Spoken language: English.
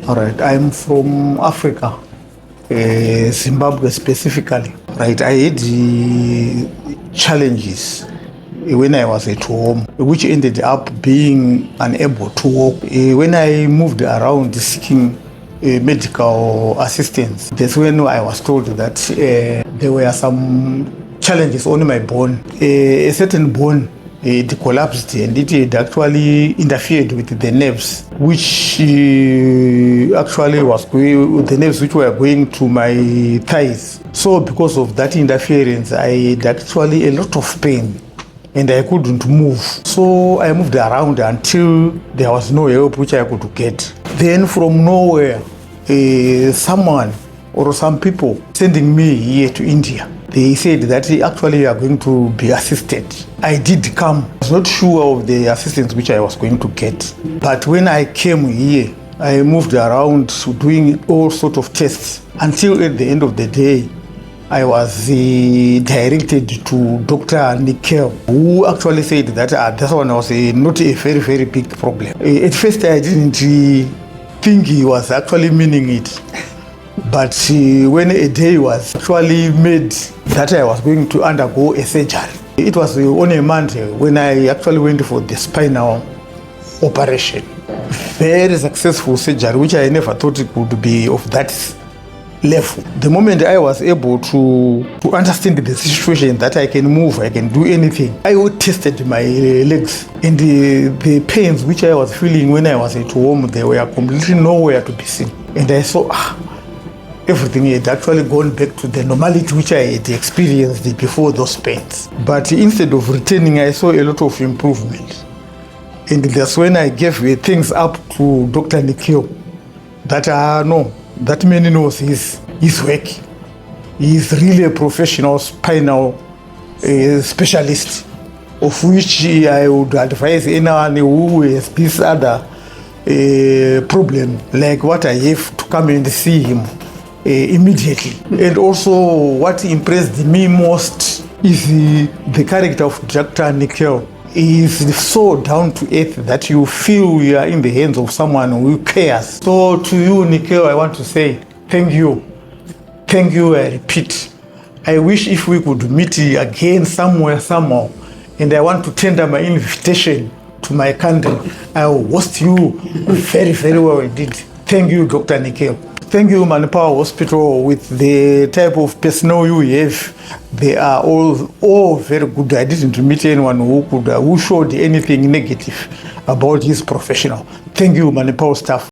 All right, I'm from Africa, Zimbabwe specifically. Right, I had challenges when I was at home, which ended up being unable to walk. When I moved around seeking medical assistance, that's when I was told that there were some challenges on my bone. A certain bone it collapsed and it had actually interfered with the nerves, which actually was going, the nerves which were going to my thighs. So because of that interference, I had actually a lot of pain and I couldn't move. So I moved around until there was no help which I could get. Then from nowhere, someone or some people sending me here to India. They said that actually you are going to be assisted. I did come. I was not sure of the assistance which I was going to get. But when I came here, I moved around doing all sorts of tests until at the end of the day, I was directed to Dr. Nikhil, who actually said that this one was not a very, very big problem. At first, I didn't think he was actually meaning it. But when a day was actually made that I was going to undergo a surgery, it was on a Monday when I actually went for the spinal operation. Very successful surgery, which I never thought it would be of that level. The moment I was able to understand the situation, that I can move, I can do anything, I tested my legs, and the pains which I was feeling when I was at home, they were completely nowhere to be seen. And I saw, everything had actually gone back to the normality which I had experienced before those pains. But instead of returning, I saw a lot of improvement. And that's when I gave things up to Dr. Nikhil, that no, that man knows his work. He's really a professional spinal specialist, of which I would advise anyone who has this other problem, like what I have, to come and see him immediately. And also what impressed me most is the character of Dr. Nikhil. He is so down to earth that you feel you are in the hands of someone who cares. So to you, Nikhil, I want to say thank you. Thank you, I repeat. I wish if we could meet again somewhere, somehow, and I want to tender my invitation to my country. I will host you very, very well indeed. Thank you, Dr. Nikhil. Thank you, Manipal Hospital. With the type of personnel you have, they are all very good. I didn't meet anyone who showed anything negative about his professional. Thank you, Manipal staff.